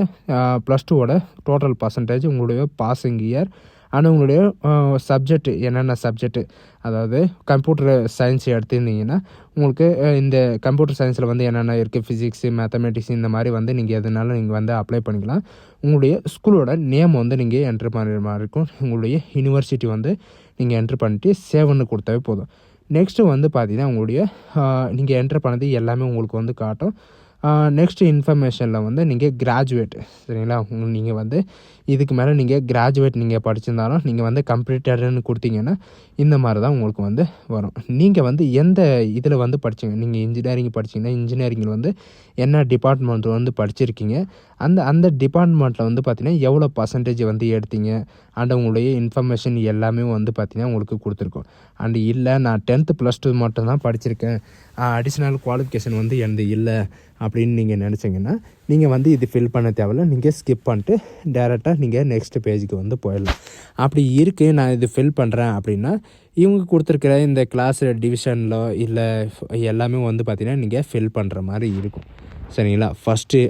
+2வோட டோட்டல் பர்சன்டேஜ், உங்களுடைய பாசிங் இயர் ஆனால் உங்களுடைய சப்ஜெக்ட் என்னென்ன சப்ஜெக்ட்டு, அதாவது கம்ப்யூட்டர் சயின்ஸ் எடுத்திருந்தீங்கன்னா உங்களுக்கு இந்த கம்ப்யூட்டர் சயின்ஸில் வந்து என்னென்ன இருக்குது, ஃபிசிக்ஸு, மேத்தமெட்டிக்ஸ் இந்த மாதிரி வந்து நீங்கள் எதுனாலும் நீங்கள் வந்து அப்ளை பண்ணிக்கலாம். உங்களுடைய ஸ்கூலோட நேம் வந்து நீங்கள் என்ட்ரு பண்ணுற மாதிரி இருக்கும். உங்களுடைய யூனிவர்சிட்டி வந்து நீங்கள் என்ட்ரு பண்ணிட்டு சேவ்னு கொடுத்தாவே போதும். நெக்ஸ்ட்டு வந்து பார்த்திங்கன்னா உங்களுடைய நீங்கள் என்ட்ரு பண்ணது எல்லாமே உங்களுக்கு வந்து காட்டும். நெக்ஸ்ட் இன்ஃபர்மேஷனில் வந்து நீங்கள் கிராஜுவேட் சரிங்களா. நீங்கள் வந்து இதுக்கு மேலே நீங்கள் கிராஜுவேட் நீங்கள் படிச்சிருந்தாலும் நீங்கள் வந்து கம்ப்ளீட்டடுன்னு கொடுத்தீங்கன்னா இந்த மாதிரி தான் உங்களுக்கு வந்து வரும். நீங்கள் வந்து எந்த இதில் வந்து படிச்சிங்க, நீங்கள் இன்ஜினியரிங் படிச்சிங்கன்னா இன்ஜினியரிங்கில் வந்து என்ன டிபார்ட்மெண்ட் வந்து படிச்சிருக்கீங்க, அந்த டிபார்ட்மெண்ட்டில் வந்து பார்த்தீங்கன்னா எவ்வளோ பர்சன்டேஜ் வந்து எடுத்தீங்க அண்ட் உங்களுடைய இன்ஃபர்மேஷன் எல்லாமே வந்து பார்த்தீங்கன்னா உங்களுக்கு கொடுத்துருக்கோம். அண்டு இல்லை நான் 10th +2 மட்டும்தான் படிச்சிருக்கேன், அடிஷ்னல் குவாலிஃபிகேஷன் வந்து எனது இல்லை அப்படின்னு நீங்கள் நினச்சிங்கன்னா நீங்கள் வந்து இது ஃபில் பண்ண தேவையில்ல. நீங்கள் ஸ்கிப் பண்ணிட்டு டேரெக்டாக நீங்கள் நெக்ஸ்ட் பேஜுக்கு வந்து போயிடலாம். அப்படி இருக்குது நான் இது ஃபில் பண்ணுறேன் அப்படின்னா இவங்க கொடுத்துருக்கிற இந்த கிளாஸ் டிவிஷனில் இல்லை எல்லாமே வந்து பார்த்திங்கன்னா நீங்கள் ஃபில் பண்ணுற மாதிரி இருக்கும் சரிங்களா.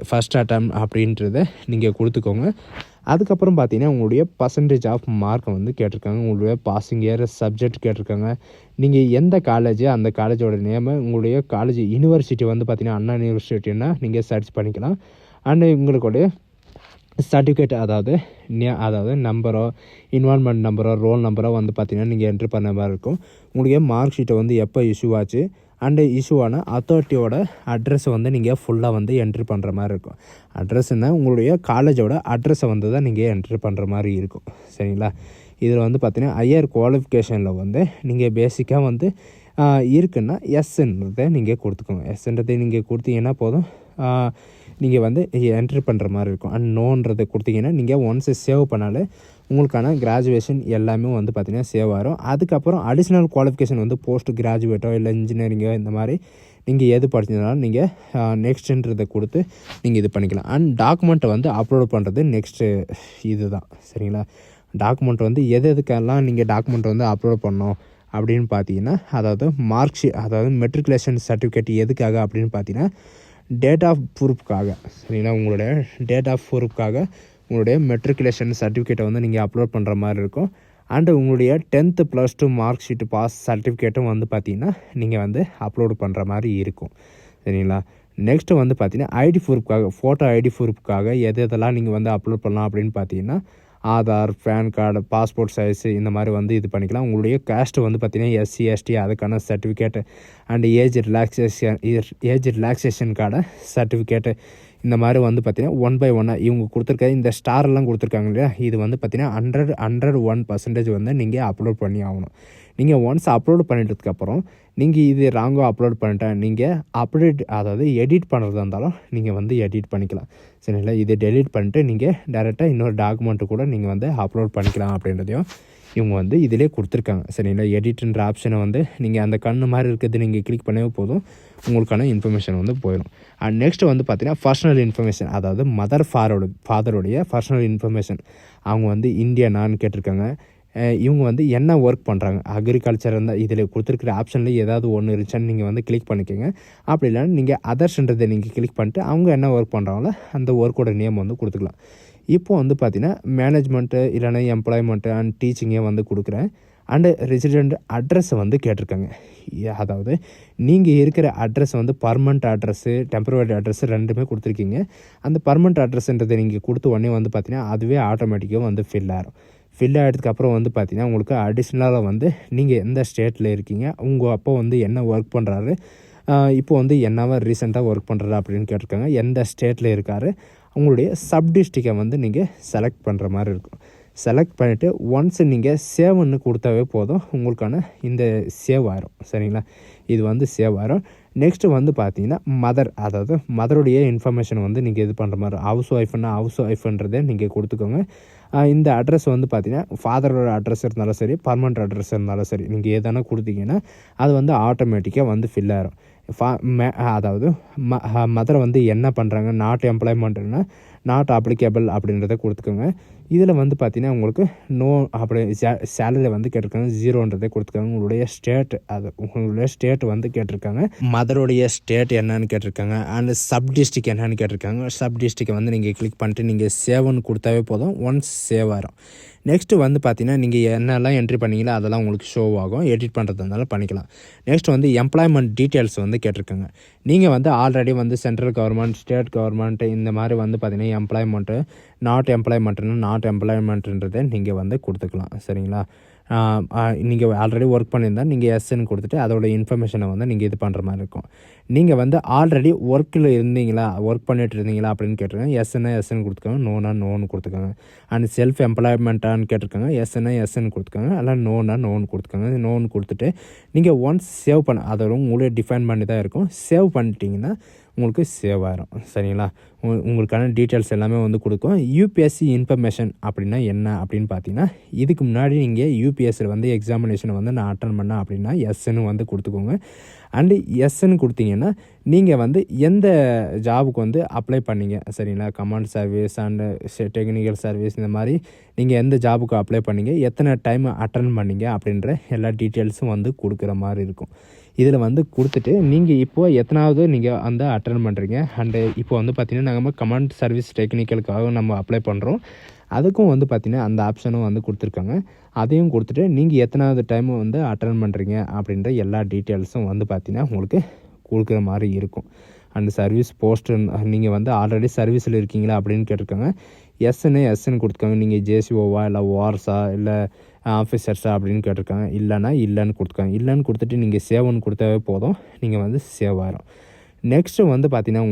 ஃபஸ்ட் அட்டம் அப்படின்றத நீங்கள் கொடுத்துக்கோங்க. அதுக்கப்புறம் பார்த்தீங்கன்னா உங்களுடைய பர்சன்டேஜ் ஆஃப் மார்க்கை வந்து கேட்டிருக்காங்க, உங்களுடைய பாசிங் இயர் சப்ஜெக்ட் கேட்டிருக்காங்க, நீங்கள் எந்த காலேஜ் அந்த காலேஜோட நேமு, உங்களுடைய காலேஜ் யூனிவர்சிட்டி வந்து பார்த்திங்கன்னா அண்ணா யூனிவர்சிட்டின்னா நீங்கள் சர்ச் பண்ணிக்கலாம். அண்டு உங்களுடைய சர்டிஃபிகேட் அதாவது நம்பரோ இன்வால்மெண்ட் நம்பரோ ரோல் நம்பரோ வந்து பார்த்திங்கன்னா நீங்கள் என்ட்ரி பண்ண மாதிரி இருக்கும். உங்களுடைய மார்க் ஷீட்டை வந்து எப்போ இஷ்யூ ஆச்சு அண்டு இஷ்யூவான அத்தாரிட்டியோட அட்ரஸை வந்து நீங்கள் ஃபுல்லாக வந்து என்ட்ரி பண்ணுற மாதிரி இருக்கும். அட்ரஸ்னால் உங்களுடைய காலேஜோட அட்ரஸை வந்து தான் நீங்கள் என்ட்ரி பண்ணுற மாதிரி இருக்கும் சரிங்களா. இதில் வந்து பார்த்திங்கன்னா ஹையர் குவாலிஃபிகேஷனில் வந்து நீங்கள் பேசிக்காக வந்து இருக்குன்னா எஸ்ன்றதை நீங்கள் கொடுத்துக்கோங்க. எஸ்ன்றதை நீங்கள் கொடுத்தீங்கன்னா போதும், நீங்கள் வந்து என்ட்ரி பண்ணுற மாதிரி இருக்கும். அண்ட் நோன்றதை கொடுத்தீங்கன்னா நீங்கள் ஒன்ஸ் சேவ் பண்ணாலே உங்களுக்கான கிராஜுவேஷன் எல்லாமே வந்து பார்த்திங்கன்னா சேவ் ஆகிரும். அதுக்கப்புறம் அடிஷ்னல் குவாலிஃபிகேஷன் வந்து போஸ்ட் கிராஜுவேட்டோ இல்லை இன்ஜினியரிங்கோ இந்த மாதிரி நீங்கள் எது படிச்சிருந்தாலும் நீங்கள் நெக்ஸ்ட்டுன்றதை கொடுத்து நீங்கள் இது பண்ணிக்கலாம். அண்ட் டாக்குமெண்ட்டை வந்து அப்லோட் பண்ணுறது நெக்ஸ்ட்டு இது தான் சரிங்களா. டாக்குமெண்ட் வந்து எதுக்கெல்லாம் நீங்கள் டாக்குமெண்ட் வந்து அப்லோட் பண்ணணும் அப்படின்னு பார்த்தீங்கன்னா, அதாவது மார்க் ஷீட் அதாவது மெட்ரிகுலேஷன் சர்டிஃபிகேட் எதுக்காக அப்படின்னு பார்த்தீங்கன்னா டேட் ஆஃப் ப்ரூஃப்காக சரிங்களா. உங்களுடைய டேட் ஆஃப் ப்ரூஃப்காக உங்களுடைய மெட்ரிகுலேஷன் சர்டிஃபிகேட்டை வந்து நீங்கள் அப்லோட் பண்ணுற மாதிரி இருக்கும். அண்டு உங்களுடைய 10th +2 மார்க் ஷீட்டு பாஸ் சர்டிஃபிகேட்டும் வந்து பார்த்திங்கன்னா நீங்கள் வந்து அப்லோடு பண்ணுற மாதிரி இருக்கும் சரிங்களா. நெக்ஸ்ட்டு வந்து பார்த்திங்கன்னா ஐடி ப்ரூஃப்காக ஃபோட்டோ ஐடி ப்ரூஃப்காக எதெல்லாம் நீங்கள் வந்து அப்லோட் பண்ணலாம் அப்படின்னு பார்த்தீங்கன்னா Aadhaar, PAN card, passport size இந்த மாதிரி வந்து இது பண்ணிக்கலாம். உங்களுடைய காஸ்ட்டு வந்து பார்த்திங்கன்னா SC ST அதுக்கான சர்டிஃபிகேட்டு அண்டு ஏஜ் ரிலாக்ஸேஷனுக்கான சர்டிஃபிகேட்டு இந்த மாதிரி வந்து பார்த்திங்கன்னா 1 by 1 இவங்க கொடுத்துருக்க இந்த ஸ்டாரெல்லாம் கொடுத்துருக்காங்க இல்லையா, இது வந்து பார்த்திங்கன்னா 101% வந்து நீங்கள் அப்லோட் பண்ணி ஆகணும். நீங்கள் ஒன்ஸ் அப்லோட் பண்ணிட்டதுக்கப்புறம் நீங்கள் இது ராங்காக அப்லோட் பண்ணிட்டேன், நீங்கள் அதாவது எடிட் பண்ணுறதா இருந்தாலும் நீங்கள் வந்து எடிட் பண்ணிக்கலாம் சரிங்களா. இதை டெலீட் பண்ணிட்டு நீங்கள் டேரெக்டாக இன்னொரு டாக்குமெண்ட்டு கூட நீங்கள் வந்து அப்லோட் பண்ணிக்கலாம் அப்படின்றதையும் இவங்க வந்து இதிலே கொடுத்துருக்காங்க சரிங்களா. எடிட்ன்ற ஆப்ஷனை வந்து நீங்கள் அந்த கண்ணு மாதிரி இருக்கிறது நீங்கள் கிளிக் பண்ணவே போதும், உங்களுக்கான இன்ஃபர்மேஷன் வந்து போயிடும். அண்ட் நெக்ஸ்ட்டு வந்து பார்த்திங்கன்னா பர்சனல் இன்ஃபர்மேஷன், அதாவது ஃபாதருடைய பர்சனல் இன்ஃபர்மேஷன். அவங்க வந்து இந்தியனான்னு கேட்டிருக்காங்க, இவங்க வந்து என்ன ஒர்க் பண்ணுறாங்க, அக்ரிகல்ச்சர் இருந்தால் இதில் கொடுத்துருக்குற ஆப்ஷனில் ஏதாவது ஒன்று இருந்துச்சான்னு நீங்கள் வந்து கிளிக் பண்ணிக்கோங்க. அப்படி இல்லைன்னா நீங்கள் அதர்ஸ்ன்றதை நீங்கள் கிளிக் பண்ணிட்டு அவங்க என்ன ஒர்க் பண்ணுறாங்களோ அந்த ஒர்க்கோட நேம் வந்து கொடுத்துக்கலாம். இப்போது வந்து பார்த்திங்கன்னா மேனேஜ்மெண்ட்டு இல்லைன்னா எம்ப்ளாய்மெண்ட்டு அண்ட் டீச்சிங்கே வந்து கொடுக்குறேன். அண்டு ரெசிடெண்ட் அட்ரஸை வந்து கேட்டிருக்காங்க, அதாவது நீங்கள் இருக்கிற அட்ரஸ் வந்து பர்மனண்ட் அட்ரஸ்ஸு டெம்பரவரி அட்ரஸ்ஸு ரெண்டுமே கொடுத்துருக்கீங்க. அந்த பர்மனண்ட் அட்ரஸ்ன்றதை நீங்கள் கொடுத்த உடனே வந்து பார்த்திங்கன்னா அதுவே ஆட்டோமேட்டிக்காக வந்து ஃபில் ஆகிடுறதுக்கப்புறம் வந்து பார்த்திங்கன்னா உங்களுக்கு அடிஷ்னலாக வந்து நீங்கள் எந்த ஸ்டேட்டில் இருக்கீங்க, உங்கள் அப்பா வந்து என்ன ஒர்க் பண்ணுறாரு, இப்போ வந்து என்னவா ரீசெண்டாக ஒர்க் பண்ணுறாரு அப்படின்னு கேட்டிருக்காங்க, எந்த ஸ்டேட்டில் இருக்கார், உங்களுடைய சப் டிஸ்ட்ரிக்டை வந்து நீங்கள் செலக்ட் பண்ணுற மாதிரி இருக்கும். செலக்ட் பண்ணிவிட்டு ஒன்ஸ் நீங்கள் சேவ்னு கொடுத்தாவே போதும், உங்களுக்கான இந்த சேவ் ஆயிரும் சரிங்களா. இது வந்து சேவ் ஆயிரும். நெக்ஸ்ட்டு வந்து பார்த்தீங்கன்னா அதாவது மதருடைய இன்ஃபர்மேஷன் வந்து நீங்கள் இது பண்ணுற மாதிரி ஹவுஸ் ஒய்ஃப்ன்றதை நீங்கள் கொடுத்துக்கோங்க. இந்த அட்ரஸ் வந்து பார்த்திங்கன்னா ஃபாதரோட அட்ரஸ் இருந்தாலும் சரி பர்மனண்ட் அட்ரஸ் இருந்தாலும் சரி நீங்கள் எதனா கொடுத்தீங்கன்னா அது வந்து ஆட்டோமேட்டிக்காக வந்து ஃபில் ஆயிரும். அதாவது மதரை வந்து என்ன பண்ணுறாங்க, நாட் எம்ப்ளாய்மெண்ட்னா நாட் அப்ளிகேபிள் அப்படின்றத கொடுத்துக்கோங்க. இதில் வந்து பார்த்திங்கன்னா உங்களுக்கு நோ அப்படி சேலரி வந்து கேட்டிருக்காங்க, 0ன்றதை கொடுத்துருக்காங்க. உங்களுடைய ஸ்டேட் வந்து கேட்டிருக்காங்க, மதருடைய ஸ்டேட் என்னன்னு கேட்டிருக்காங்க, அண்ட் சப் டிஸ்ட்ரிக் என்னன்னு கேட்டிருக்காங்க. சப் டிஸ்ட்ரிக்கை வந்து நீங்கள் கிளிக் பண்ணிட்டு நீங்கள் சேவ்னு கொடுத்தாவே போதும், ஒன்ஸ் சேவ் ஆயிரும். நெக்ஸ்ட்டு வந்து பார்த்திங்கன்னா நீங்கள் என்னெல்லாம் என்ட்ரி பண்ணிங்களோ அதெல்லாம் உங்களுக்கு ஷோ ஆகும், எடிட் பண்ணுறதுனால பண்ணிக்கலாம். நெக்ஸ்ட் வந்து எம்ப்ளாய்மெண்ட் டீட்டெயில்ஸ் வந்து கேட்டிருக்காங்க. நீங்கள் வந்து ஆல்ரெடி வந்து சென்ட்ரல் கவர்மெண்ட், ஸ்டேட் கவர்மெண்ட் இந்த மாதிரி வந்து பார்த்திங்கன்னா எம்ப்ளாய்மெண்ட்டு நாட் எம்ப்ளாய்மெண்ட்ன்றதை நீங்கள் வந்து கொடுத்துக்கலாம் சரிங்களா. நீங்கள் ஆல்ரெடி ஒர்க் பண்ணியிருந்தால் நீங்கள் எஸ்ன்னு கொடுத்துட்டு அதோட இன்ஃபர்மேஷனை வந்து நீங்கள் இது பண்ணுற மாதிரி இருக்கும். நீங்கள் வந்து ஆல்ரெடி ஒர்க்கில் இருந்தீங்களா, ஒர்க் பண்ணிட்டு இருந்தீங்களா அப்படின்னு கேட்டிருக்காங்க. எஸ்ன்னு கொடுத்துருக்காங்க, நோன்னு கொடுத்துருக்காங்க. அண்ட் செல்ஃப் எம்ப்ளாய்மெண்ட்டான்னு கேட்டிருக்காங்க. எஸ்ன்னு கொடுத்துருக்காங்க, அல்ல நோன்னு கொடுத்துருக்காங்க. நோன்னு கொடுத்துட்டு நீங்கள் ஒன்ஸ் சேவ் பண்ண அதோட உங்களே டிஃபைன் பண்ணி தான் இருக்கும். சேவ் பண்ணிட்டீங்கன்னா உங்களுக்கு சேவ் ஆகிரும். சரிங்களா? உங்களுக்கான டீட்டெயில்ஸ் எல்லாமே வந்து கொடுக்கும். யூபிஎஸ்சி இன்ஃபர்மேஷன் அப்படின்னா என்ன அப்படின்னு பார்த்தீங்கன்னா, இதுக்கு முன்னாடி நீங்கள் யூபிஎஸ்சியில் வந்து எக்ஸாமினேஷனை வந்து நான் அட்டன் பண்ணேன் அப்படின்னா எஸ்ன்னு வந்து கொடுத்துக்கோங்க. அண்டு எஸ்ன்னு கொடுத்தீங்கன்னா நீங்கள் வந்து எந்த ஜாபுக்கு வந்து அப்ளை பண்ணீங்க, சரிங்களா? Command service and technical service இந்த மாதிரி நீங்கள் எந்த ஜாபுக்கு அப்ளை பண்ணீங்க, எத்தனை டைம் அட்டன் பண்ணீங்க அப்படின்ற எல்லா டீட்டெயில்ஸும் வந்து கொடுக்குற மாதிரி இருக்கும். இதில் வந்து கொடுத்துட்டு நீங்கள் இப்போது எத்தனாவது நீங்கள் அந்த அட்டன் பண்ணுறீங்க. அண்டு இப்போ வந்து பார்த்திங்கன்னா நாங்கள் கமாண்ட் சர்வீஸ் டெக்னிக்கலுக்காக நம்ம அப்ளை பண்ணுறோம். அதுக்கும் வந்து பார்த்திங்கன்னா அந்த ஆப்ஷனும் வந்து கொடுத்துருக்காங்க. அதையும் கொடுத்துட்டு நீங்கள் எத்தனாவது டைம் வந்து அட்டன் பண்ணுறீங்க அப்படின்ற எல்லா டீட்டெயில்ஸும் வந்து பார்த்திங்கன்னா உங்களுக்கு கொடுக்குற மாதிரி இருக்கும். அந்த சர்வீஸ் போஸ்ட்டு நீங்கள் வந்து ஆல்ரெடி சர்வீஸில் இருக்கீங்களா அப்படின்னு கேட்டிருக்காங்க. எஸ்ன்னு கொடுத்துருக்காங்க. நீங்கள் ஜேசிஓவா இல்லை வார்ஸா இல்லை ஆஃபீஸர்ஸா அப்படின்னு கேட்டிருக்காங்க. இல்லைன்னு கொடுத்துருக்காங்க. இல்லைன்னு கொடுத்துட்டு நீங்கள் சேவ்னு கொடுத்தாவே போதும், நீங்கள் வந்து சேவ் ஆகிரும். நெக்ஸ்ட்டு வந்து பார்த்திங்கன்னா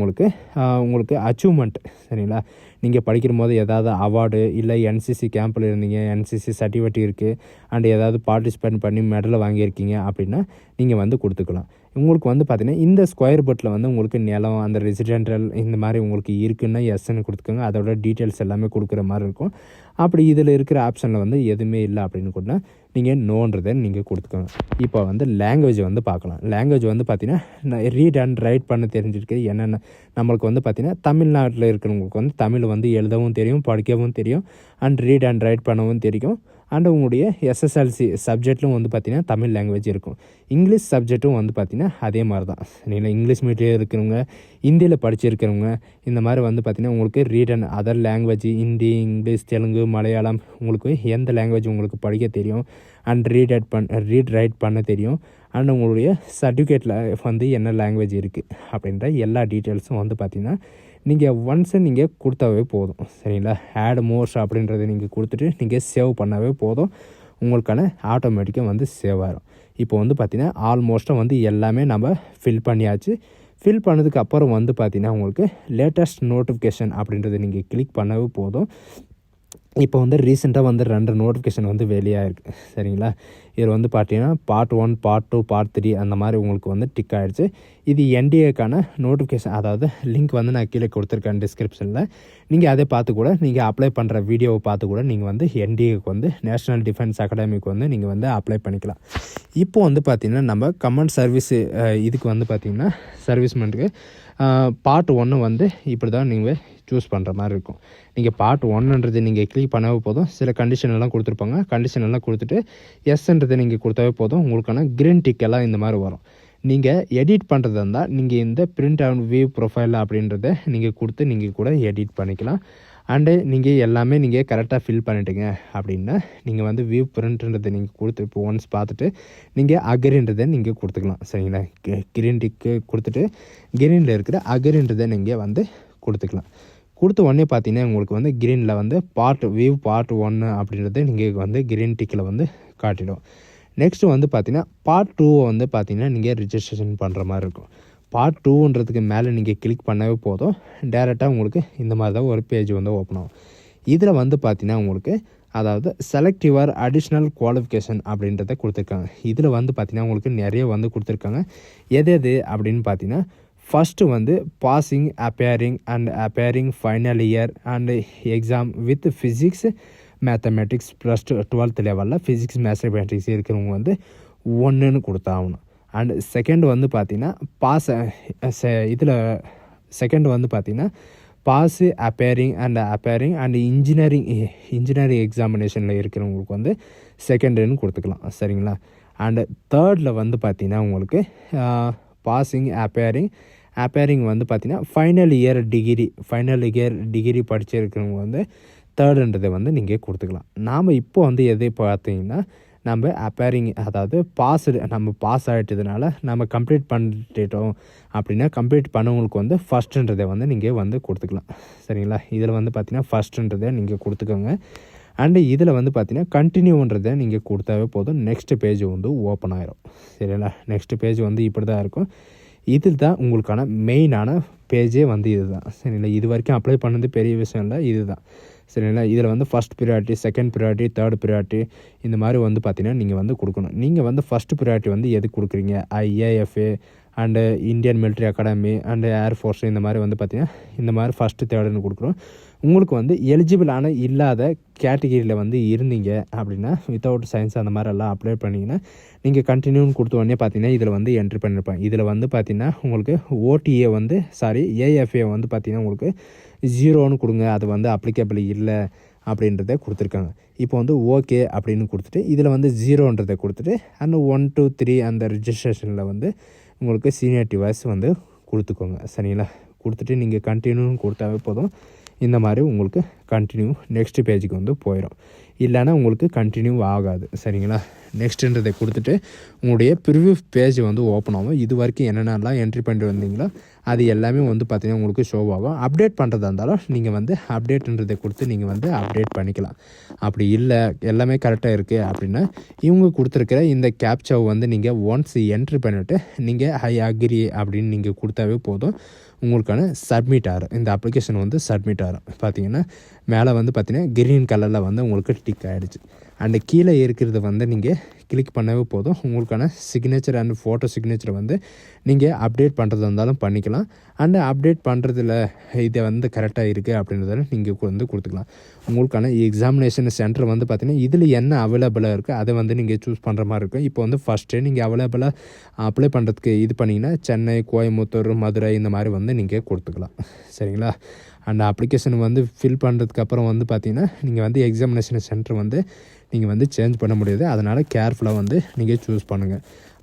உங்களுக்கு அச்சீவ்மெண்ட், சரிங்களா? நீங்கள் படிக்கிற போது ஏதாவது அவார்டு இல்லை என்சிசி கேம்பில் இருந்தீங்க, என்சிசி சர்டிஃபிகேட் இருக்குது அண்ட் ஏதாவது பார்ட்டிசிபேட் பண்ணி மெடலை வாங்கியிருக்கீங்க அப்படின்னா நீங்கள் வந்து கொடுத்துக்கலாம். உங்களுக்கு வந்து பார்த்திங்கன்னா இந்த ஸ்கொயர் பட்டில் வந்து உங்களுக்கு நிலம் அந்த ரெசிடென்டல் இந்த மாதிரி உங்களுக்கு இருக்குன்னா எஸ்ன்னு கொடுத்துக்கோங்க. அதோட டீட்டெயில்ஸ் எல்லாமே கொடுக்குற மாதிரி இருக்கும். அப்படி இதில் இருக்கிற ஆப்ஷனில் வந்து எதுவுமே இல்லை அப்படின்னு கூட நீங்கள் நோன்றதை நீங்கள் கொடுத்துக்கோங்க. இப்போ வந்து லாங்குவேஜ் வந்து பார்க்கலாம். லாங்குவேஜ் வந்து பார்த்திங்கன்னா ரீட் அண்ட் ரைட் பண்ண தெரிஞ்சிருக்கு. என்னென்ன நம்மளுக்கு வந்து பார்த்திங்கன்னா தமிழ்நாட்டில் இருக்கிறவங்களுக்கு வந்து தமிழ் வந்து எழுதவும் தெரியும், படிக்கவும் தெரியும் அண்ட் ரீட் அண்ட் ரைட் பண்ணவும் தெரியும். அண்ட் உங்களுடைய எஸ்எஸ்எல்சி சப்ஜெக்ட்லும் வந்து பார்த்திங்கன்னா தமிழ் லாங்குவேஜ் இருக்கும். இங்கிலீஷ் சப்ஜெக்ட்டும் வந்து பார்த்திங்கன்னா அதே மாதிரி தான். நீங்கள் இங்கிலீஷ் மீடியம் இருக்கிறவங்க, ஹிந்தியில் படிச்சிருக்கிறவங்க இந்த மாதிரி வந்து பார்த்திங்கன்னா உங்களுக்கு read and other language Hindi, English, Telugu, Malayalam உங்களுக்கு எந்த லாங்குவேஜ் உங்களுக்கு படிக்க தெரியும் அண்ட் ரீட் ரைட் பண்ண தெரியும் அண்ட் உங்களுடைய சர்டிஃபிகேட்டில் வந்து என்ன லாங்குவேஜ் இருக்குது அப்படின்ற எல்லா டீட்டெயில்ஸும் வந்து பார்த்திங்கன்னா நீங்கள் ஒன்ஸு நீங்கள் கொடுத்தாவே போதும். சரிங்களா? ஆட் மோர்ஸ் அப்படின்றத நீங்கள் கொடுத்துட்டு நீங்கள் சேவ் பண்ணாவே போதும், உங்களுக்கான ஆட்டோமேட்டிக்காக வந்து சேவ் ஆகிரும். இப்போ வந்து பார்த்திங்கன்னா ஆல்மோஸ்ட்டாக வந்து எல்லாமே நம்ம ஃபில் பண்ணியாச்சு. ஃபில் பண்ணதுக்கு அப்புறம் வந்து பார்த்திங்கன்னா உங்களுக்கு லேட்டஸ்ட் நோட்டிஃபிகேஷன் அப்படின்றத நீங்கள் கிளிக் பண்ணவே போதும். இப்போ வந்து ரீசெண்டாக வந்து 2 நோட்டிஃபிகேஷன் வந்து வெளியாக இருக்குது. சரிங்களா? இதில் வந்து பார்த்தீங்கன்னா பார்ட் 1, பார்ட் 2, பார்ட் 3 அந்த மாதிரி உங்களுக்கு வந்து டிக் ஆகிடுச்சு. இது என்டிஏக்கான நோட்டிஃபிகேஷன், அதாவது லிங்க் வந்து நான் கீழே கொடுத்துருக்கேன் டிஸ்கிரிப்ஷனில். நீங்கள் அதை பார்த்து கூட நீங்கள் அப்ளை பண்ணுற வீடியோவை பார்த்து கூட நீங்கள் வந்து என்டிஏக்கு வந்து நேஷ்னல் டிஃபென்ஸ் அகாடமிக்கு வந்து நீங்கள் வந்து அப்ளை பண்ணிக்கலாம். இப்போ வந்து பார்த்திங்கன்னா நம்ம கமாண்ட் சர்வீஸ் இதுக்கு வந்து பார்த்திங்கன்னா சர்வீஸ்மெண்ட்டுக்கு பார்ட் 1 வந்து இப்படி தான் நீங்கள் சூஸ் பண்ணுற மாதிரி இருக்கும். நீங்கள் பார்ட் 1ன்றது நீங்கள் கிளிக் பண்ணவே போதும். சில கண்டிஷன் எல்லாம் கொடுத்துருப்பாங்க. கண்டிஷன் எல்லாம் கொடுத்துட்டு எஸ்ன்றதை நீங்கள் கொடுத்தாவே போதும், உங்களுக்கான கிரீன் டிக் எல்லாம் இந்த மாதிரி வரும். நீங்கள் எடிட் பண்ணுறதா இருந்தால் நீங்கள் இந்த பிரிண்ட் அண்ட் வியூ ப்ரொஃபைல் அப்படின்றத நீங்கள் கொடுத்து நீங்கள் கூட எடிட் பண்ணிக்கலாம். அண்டு நீங்கள் எல்லாமே நீங்கள் கரெக்டாக ஃபில் பண்ணிட்டீங்க அப்படின்னா நீங்கள் வந்து வியூ பிரிண்ட்ன்றதை நீங்கள் கொடுத்து இப்போ ஒன்ஸ் பார்த்துட்டு நீங்கள் அக்ரின்றதை நீங்கள் கொடுத்துக்கலாம். சரிங்களா? கிரீன் டிக்கு கொடுத்துட்டு கிரீனில் இருக்கிற அக்ரின்றதை நீங்கள் வந்து கொடுத்துக்கலாம். கொடுத்த உடனே பார்த்தீங்கன்னா உங்களுக்கு வந்து கிரீனில் வந்து பார்ட் 1 அப்படின்றத நீங்கள் வந்து கிரீன் டிக்கில் வந்து காட்டிடும். நெக்ஸ்ட்டு வந்து பார்த்தீங்கன்னா பார்ட் 2 வந்து பார்த்தீங்கன்னா நீங்கள் ரிஜிஸ்ட்ரேஷன் பண்ணுற மாதிரி இருக்கும். பார்ட் 2ன்றதுக்கு மேலே நீங்கள் கிளிக் பண்ணவே போதும், டேரெக்டாக உங்களுக்கு இந்த மாதிரி தான் ஒரு பேஜ் வந்து ஓப்பன் ஆகும். இதில் வந்து பார்த்தீங்கன்னா உங்களுக்கு அதாவது செலக்ட் யுவர் அடிஷ்னல் குவாலிஃபிகேஷன் அப்படின்றத கொடுத்துருக்காங்க. இதில் வந்து பார்த்தீங்கன்னா உங்களுக்கு நிறைய வந்து கொடுத்துருக்காங்க. எது அப்படின்னு பார்த்தீங்கன்னா ஃபஸ்ட்டு வந்து passing, அப்பேரிங் final year and exam with physics mathematics plus 12th லெவலில் ஃபிசிக்ஸ் மேத்தமெட்டிக்ஸ் இருக்கிறவங்க வந்து 1ன்னு கொடுத்தாகணும். அண்ட் செகண்ட் வந்து பார்த்திங்கன்னா இதில் செகண்ட் வந்து பார்த்திங்கன்னா பாஸு, அப்பேரிங் அண்ட் இன்ஜினியரிங் எக்ஸாமினேஷனில் இருக்கிறவங்களுக்கு வந்து செகண்டுன்னு கொடுத்துக்கலாம். சரிங்களா? அண்டு தேர்டில் வந்து பார்த்திங்கன்னா உங்களுக்கு பாசிங், அப்பேரிங் வந்து பார்த்திங்கன்னா ஃபைனல் இயர் டிகிரி படிச்சிருக்கிறவங்க வந்து தேர்டுன்றதை வந்து நீங்கள் கொடுத்துக்கலாம். நாம் இப்போ வந்து எது பார்த்தீங்கன்னா நம்ம அப்பேரிங் அதாவது நம்ம பாஸ் ஆகிட்டதுனால நம்ம கம்ப்ளீட் பண்ணிட்டோம் அப்படின்னா கம்ப்ளீட் பண்ணவங்களுக்கு வந்து ஃபஸ்ட்டுன்றதை வந்து நீங்கள் வந்து கொடுத்துக்கலாம். சரிங்களா? இதில் வந்து பார்த்திங்கன்னா ஃபஸ்ட்டுன்றதை நீங்கள் கொடுத்துக்கோங்க. அண்டு இதில் வந்து பார்த்தீங்கன்னா கண்டினியூன்றதை நீங்கள் கொடுத்தாவே போதும், நெக்ஸ்ட் பேஜ் வந்து ஓப்பன் ஆயிரும். சரிங்களா? நெக்ஸ்ட் பேஜ் வந்து இப்படி தான் இருக்கும். இது தான் உங்களுக்கான மெயினான பேஜே வந்து இது தான். சரிங்களா? இது வரைக்கும் அப்ளை பண்ணது பெரிய விஷயம் இல்லை, இது தான். சரிங்களா? இதில் வந்து first priority, second priority, third priority இந்த மாதிரி வந்து பார்த்தீங்கன்னா நீங்கள் வந்து கொடுக்கணும். நீங்கள் வந்து ஃபஸ்ட் ப்ரியாரிட்டி வந்து எதுக்கு கொடுக்குறீங்க? AFA and Indian military academy and air force இந்த மாதிரி வந்து பார்த்தீங்கன்னா இந்த மாதிரி ஃபஸ்ட்டு தேர்டுன்னு கொடுக்குறோம். உங்களுக்கு வந்து எலிஜிபிளான இல்லாத கேட்டகிரியில் வந்து இருந்தீங்க அப்படின்னா வித்தவுட் சயின்ஸ் அந்த மாதிரி எல்லாம் அப்ளை பண்ணிங்கன்னா நீங்கள் கண்டினியூன்னு கொடுத்த உடனே பார்த்தீங்கன்னா இதில் வந்து என்ட்ரி பண்ணியிருப்பேன். இதில் வந்து பார்த்தீங்கன்னா உங்களுக்கு ஓடிஏ வந்து ஏஎஃப்ஏ வந்து பார்த்தீங்கன்னா உங்களுக்கு 0ன்னு கொடுங்க, அது வந்து அப்ளிகபிள் இல்லை அப்படின்றத கொடுத்துருக்காங்க. இப்போ வந்து ஓகே அப்படின்னு கொடுத்துட்டு இதில் வந்து 0ன்றதை கொடுத்துட்டு அந்த 1 2 3 அந்த ரிஜிஸ்ட்ரேஷனில் வந்து உங்களுக்கு சீனியாரிட்டி வைஸ் வந்து கொடுத்துக்கோங்க. சரிங்களா? கொடுத்துட்டு நீங்கள் கண்டினியூன்னு கொடுத்தாவே போதும், இந்த மாதிரி உங்களுக்கு கண்டினியூ நெக்ஸ்ட் பேஜுக்கு வந்து போயிடும். இல்லைன்னா உங்களுக்கு கண்டினியூ ஆகாது. சரிங்களா? நெக்ஸ்ட்டுன்றதை கொடுத்துட்டு உங்களுடைய ப்ரிவ்யூ பேஜ் வந்து ஓப்பன் ஆகும். இது வரைக்கும் என்னென்னலாம் என்ட்ரி பண்ணிட்டு வந்தீங்களோ அது எல்லாமே வந்து பார்த்திங்கன்னா உங்களுக்கு ஷோ ஆகும். அப்டேட் பண்ணுறதா இருந்தாலும் நீங்கள் வந்து அப்டேட்ன்றதை கொடுத்து நீங்கள் வந்து அப்டேட் பண்ணிக்கலாம். அப்படி இல்லை எல்லாமே கரெக்டாக இருக்குது அப்படின்னா இவங்க கொடுத்துருக்கிற இந்த கேப்சாவை வந்து நீங்கள் ஒன்ஸ் என்ட்ரி பண்ணிவிட்டு நீங்கள் ஐ அக்ரி அப்படின்னு நீங்கள் கொடுத்தாவே போதும், உங்களுக்கான சப்மிட் ஆகும். இந்த அப்ளிகேஷன் வந்து சப்மிட் ஆகும். பார்த்தீங்கன்னா மேலே வந்து பார்த்தீங்கன்னா க்ரீன் கலரில் வந்து உங்களுக்கு டிக் ஆகிடுச்சு. அண்டு கீழே இருக்கிறது வந்து நீங்கள் கிளிக் பண்ணவே போதும், உங்களுக்கான சிக்னேச்சர் அண்ட் ஃபோட்டோ சிக்னேச்சரை வந்து நீங்கள் அப்டேட் பண்ணுறதா இருந்தாலும் பண்ணிக்கலாம். அண்டு அப்டேட் பண்ணுறதுல இதை வந்து கரெக்டாக இருக்குது அப்படின்றதால நீங்கள் வந்து கொடுத்துக்கலாம். உங்களுக்கான எக்ஸாமினேஷன் சென்டர் வந்து பார்த்திங்கன்னா இதில் என்ன அவைலபிளாக இருக்குது அதை வந்து நீங்கள் சூஸ் பண்ணுற மாதிரி இருக்கும். இப்போ வந்து ஃபஸ்ட்டே நீங்கள் அவைலபிளாக அப்ளை பண்ணுறதுக்கு இது பண்ணிங்கன்னா சென்னை, கோயம்புத்தூர், மதுரை இந்த மாதிரி வந்து நீங்கள் கொடுத்துக்கலாம். சரிங்களா? அந்த அப்ளிகேஷன் வந்து ஃபில் பண்ணுறதுக்கப்புறம் வந்து பார்த்திங்கன்னா நீங்கள் வந்து எக்ஸாமினேஷன் சென்டர் வந்து நீங்கள் வந்து சேஞ்ச் பண்ண முடியாது. அதனால் கேர்ஃபுல்லாக வந்து நீங்கள் சூஸ் பண்ணுங்கள்.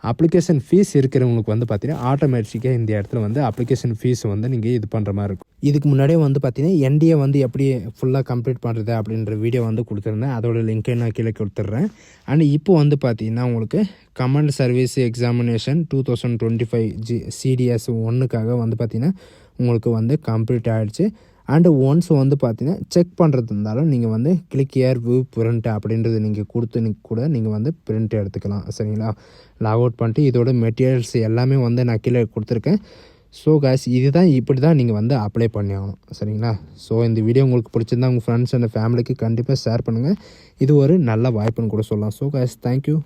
அப்ளிகேஷன் ஃபீஸ் இருக்கிறவங்களுக்கு வந்து பார்த்திங்கன்னா ஆட்டோமேட்டிக்காக இந்த இடத்துல வந்து அப்ளிகேஷன் ஃபீஸ் வந்து நீங்கள் இது பண்ணுற மாதிரி இருக்கும். இதுக்கு முன்னாடியே வந்து பார்த்திங்கன்னா என்டிஏ வந்து எப்படி ஃபுல்லாக கம்ப்ளீட் பண்ணுறது அப்படின்ற வீடியோ வந்து கொடுத்துருந்தேன். அதோட லிங்க்கை நான் கீழே கொடுத்துட்றேன். அண்ட் இப்போ வந்து பார்த்திங்கன்னா உங்களுக்கு கமாண்ட் சர்வீஸ் எக்ஸாமினேஷன் 2025 CDS 1க்காக வந்து பார்த்திங்கன்னா உங்களுக்கு வந்து கம்ப்ளீட் ஆகிடுச்சு. அண்டு ஒன்ஸ் வந்து பார்த்தீங்கன்னா செக் பண்ணுறது இருந்தாலும் நீங்கள் வந்து கிளிக் ஏர் வியூ பிரிண்ட் அப்படின்றது நீங்கள் கொடுத்து கூட நீங்கள் வந்து பிரிண்ட் எடுத்துக்கலாம். சரிங்களா? லாக் அவுட் பண்ணிட்டு இதோட மெட்டீரியல்ஸ் எல்லாமே வந்து நான் கீழே கொடுத்துருக்கேன். ஸோ காய்ஸ் இதுதான் இப்படி தான் நீங்கள் வந்து அப்ளை பண்ணி ஆகணும். சரிங்களா? ஸோ இந்த வீடியோ உங்களுக்கு பிடிச்சிருந்தா உங்கள் ஃப்ரெண்ட்ஸ் அண்ட் ஃபேமிலிக்கு கண்டிப்பாக ஷேர் பண்ணுங்கள். இது ஒரு நல்ல வாய்ப்புன்னு கூட சொல்லலாம். So guys thank you.